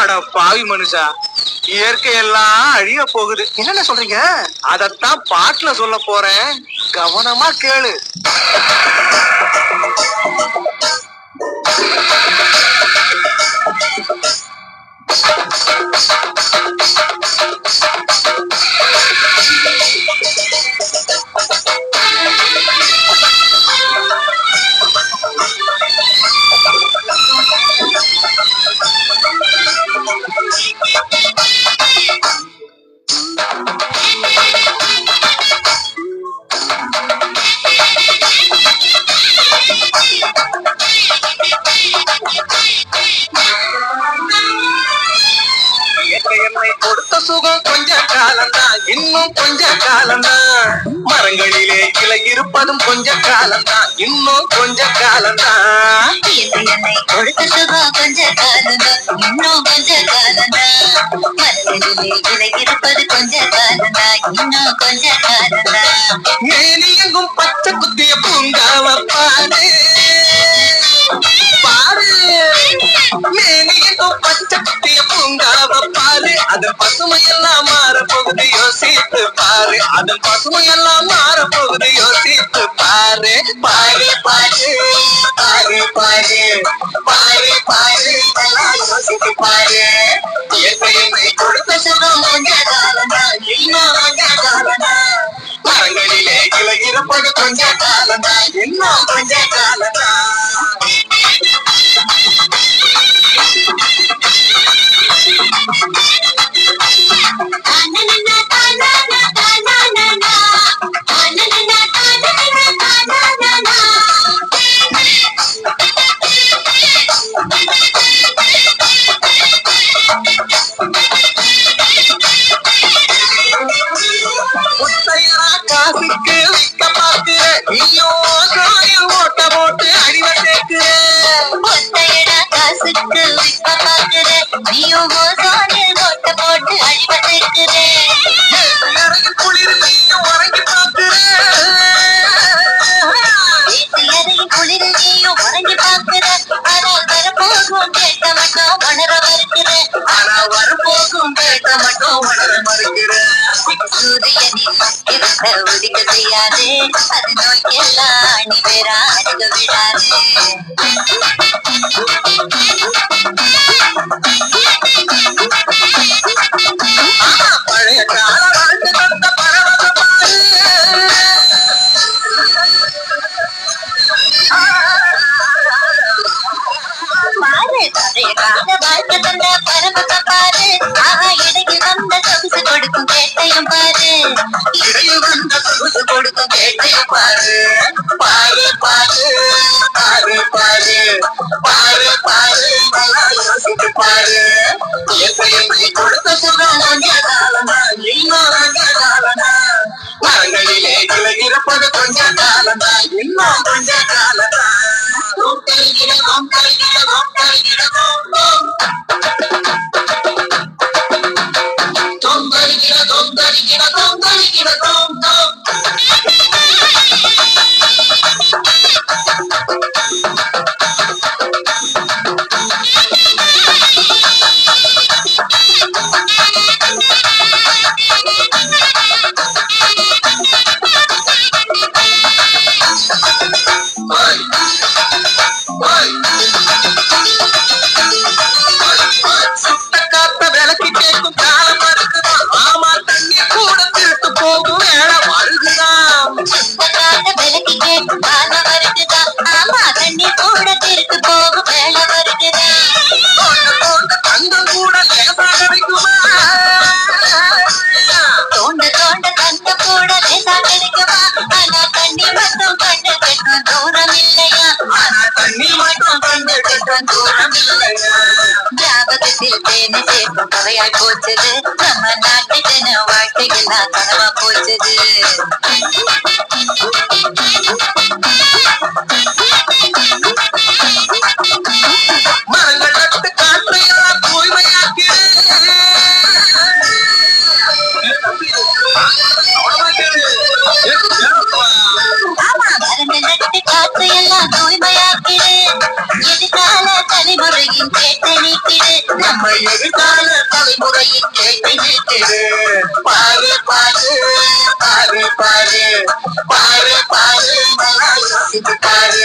அட பாவி மனுஷா, இயற்கை எல்லாம் அழிய போகுது. என்னென்ன சொல்றீங்க? அதத்தான் பாட்டுல சொல்ல போறேன், கவனமா கேளு. என்னை கொடுத்த சுகம் கொஞ்ச காலம்தான், இன்னும் கொஞ்ச காலம்தான். மரங்களிலே இலை இருப்பதும் கொஞ்ச காலம்தான், இன்னும் கொஞ்ச காலம்தான். என்னை கொடுத்த சுகம் கொஞ்ச காலம்தான், இன்னும் கொஞ்ச காலம்தான். மரங்களிலே இலை இருப்பது கொஞ்ச காலம்தான், இன்னும் கொஞ்ச காலம்தான். மேனி எங்கும் பச்சை குத்திய பூங்காவ பாரு பாரு, மேனி எங்கும் பச்சை குத்திய பூங்காவ பாரு. அதன் பசுமையெல்லாம் மாற போகுது, யோசித்து பாரு. அதன் பசுமையெல்லாம் மாற போகுது, யோசித்து பாரு. பாரு பாரு பாரு பாரு பாரு பாரு, யோசித்து பாரு. என்னை கொடுத்த சுகம் கொஞ்ச காலம்தான், இன்னும் கொஞ்ச காலம்தான். மரங்களிலே இலை இருப்பது கொஞ்ச காலம்தான், இன்னும் கொஞ்ச காலம்தான். காசுக்கு விற்க பார்க்கிற நீயோ சாயம் ஓட்ட போட்டு அடிவ சேர்க்கிற. காசுக்கு விற்க பார்க்கிற நீயோ சாயம் ஓட்ட போட்டு அடிவ சேர்க்கிற. குளிர் நீயும் உறங்கி பார்க்கிற, குளிர் நீயும் உறங்கி பார்க்கிற. ஆனால் வரப்போகும் கேட்க மட்டும் உணர மறுக்கிற. ஆனா வரப்போகும் கேட்க மட்டும் உணர மறுக்கிற. சூரியனின் இருக்க ஒதுக்க செய்யாது, அது நோய்க்கெல்லாம் அணி பேர அணுக விடாது. பழைய கால வாழ்க்கை தந்த பரவச பாரு. பாரு பழைய கால வாழ்க்கை தந்த பரவச பாரு. ஆஹா, இடையில் வந்த சொகுசு கொடுக்கும் கேட்டையும் பாரு. இடையில் வந்த சொகுசு கொடுக்கும் கேட்டையும் பாரு. பாரு பாரு பாரு பாரு பாரு பாரு, நல்லா யோசித்து பாரு. என்னை கொடுத்த சுகம் கொஞ்ச காலம்தான், இன்னும் கொஞ்ச காலம்தான். மரங்களிலே இலை இருப்பது கொஞ்ச காலம்தான், இன்னும் கொஞ்ச காலம்தான். தோம் கல்கிட தோம் கல்கிட தோம் தோம் கல்கிட தோம் கல்கிட தோம் கல்கிட தோம் தோம். சுட்ட காத்த விளக்கி கேட்கும் காலம் வருகுதான். ஆமா, தண்ணி கூட திருட்டு போகும் வேலை வருகுதான். விலக்கி கேட்கும் காலம் வருகுதான். ஆமா, தண்ணி கூட திருட்டு போகும் வேலை வருகுதான். தங்கம் கூட லேசாக வைக்குமா? தோண்ட தோண்ட தங்கம் கூட லேசா கிடைக்குமா? ஆனா தண்ணி மட்டும் கண்டு கட்டும் தூரம் இல்லையா? ஆனா தண்ணி மட்டும் கண்டு கட்டும் தூரம் இல்லையா? ஞாபகத்தில் தேனி சேர்க்கும் கவையாய் போச்சது. நம்ம நாட்டு ஜன வாழ்க்கையெல்லாம் கனவா போச்சது. மரங்கள் நட்டு காற்றை எல்லாம் தூய்மையாக்கிறேன். ஆமா, மரங்கள் நட்டு காற்றை எல்லாம் தூய்மையாக்கிடு. எதிர்கால தலைமுறையின் கேட்ட நீக்கிடு. நம்ம எதிர்கால தலைமுறையின் கேள்வி நீக்கிடு பாரு பாரு பாரு பாரு பாரு பாரு நல்லா யோசித்து பாரு